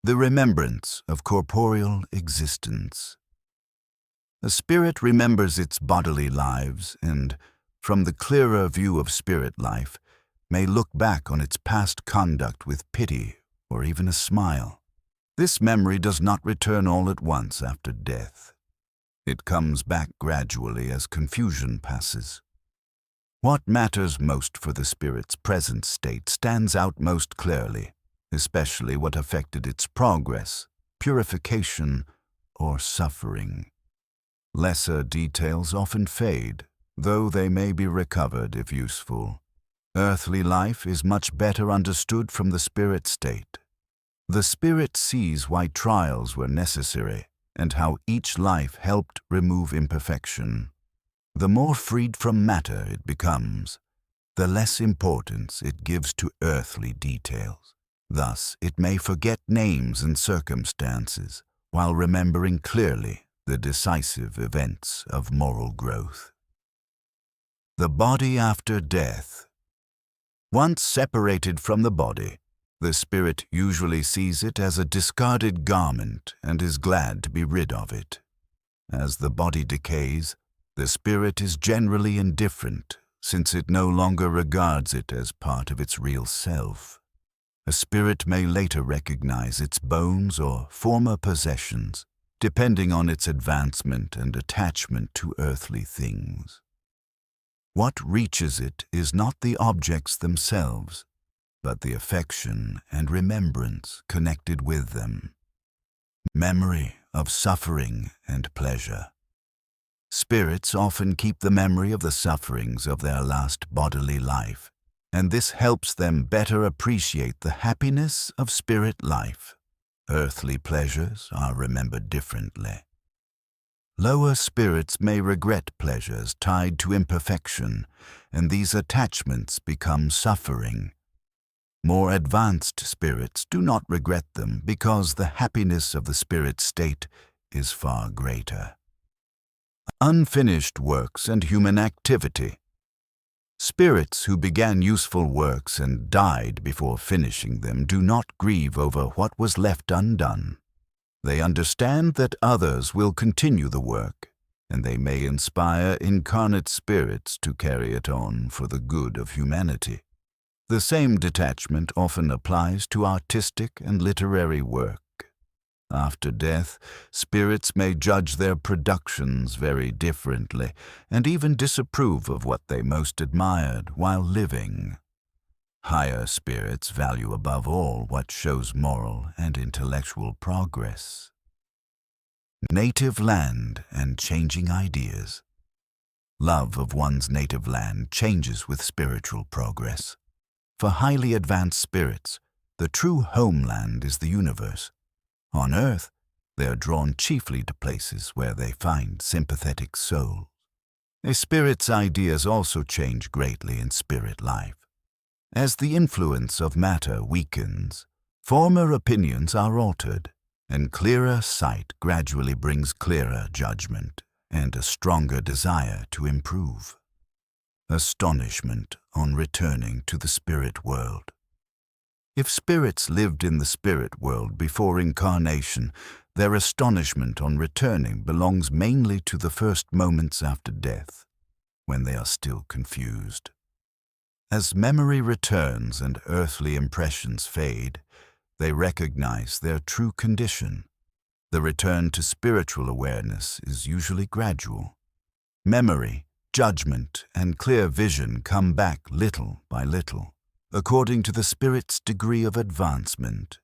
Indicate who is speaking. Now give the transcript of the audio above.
Speaker 1: The remembrance of corporeal existence. A spirit remembers its bodily lives and, from the clearer view of spirit life, may look back on its past conduct with pity or even a smile. This memory does not return all at once after death. It comes back gradually as confusion passes. What matters most for the spirit's present state stands out most clearly, especially what affected its progress, purification, or suffering. Lesser details often fade, though they may be recovered if useful. Earthly life is much better understood from the spirit state. The spirit sees why trials were necessary and how each life helped remove imperfection. The more freed from matter it becomes, the less importance it gives to earthly details. Thus, it may forget names and circumstances while remembering clearly the decisive events of moral growth. The body after death. Once separated from the body, the spirit usually sees it as a discarded garment and is glad to be rid of it. As the body decays, the spirit is generally indifferent, since it no longer regards it as part of its real self. A spirit may later recognize its bones or former possessions, depending on its advancement and attachment to earthly things. What reaches it is not the objects themselves, but the affection and remembrance connected with them. Memory of suffering and pleasure. Spirits often keep the memory of the sufferings of their last bodily life, and this helps them better appreciate the happiness of spirit life. Earthly pleasures are remembered differently. Lower spirits may regret pleasures tied to imperfection, and these attachments become suffering. More advanced spirits do not regret them because the happiness of the spirit state is far greater. Unfinished works and human activity. Spirits who began useful works and died before finishing them do not grieve over what was left undone. They understand that others will continue the work, and they may inspire incarnate spirits to carry it on for the good of humanity. The same detachment often applies to artistic and literary work. After death, spirits may judge their productions very differently and even disapprove of what they most admired while living. Higher spirits value above all what shows moral and intellectual progress. Native land and changing ideas. Love of one's native land changes with spiritual progress. For highly advanced spirits, the true homeland is the universe. On earth, they are drawn chiefly to places where they find sympathetic souls. A spirit's ideas also change greatly in spirit life. As the influence of matter weakens, former opinions are altered, and clearer sight gradually brings clearer judgment and a stronger desire to improve. Astonishment on returning to the spirit world. If spirits lived in the spirit world before incarnation, their astonishment on returning belongs mainly to the first moments after death, when they are still confused. As memory returns and earthly impressions fade, they recognize their true condition. The return to spiritual awareness is usually gradual. Memory, judgment, and clear vision come back little by little, according to the spirit's degree of advancement.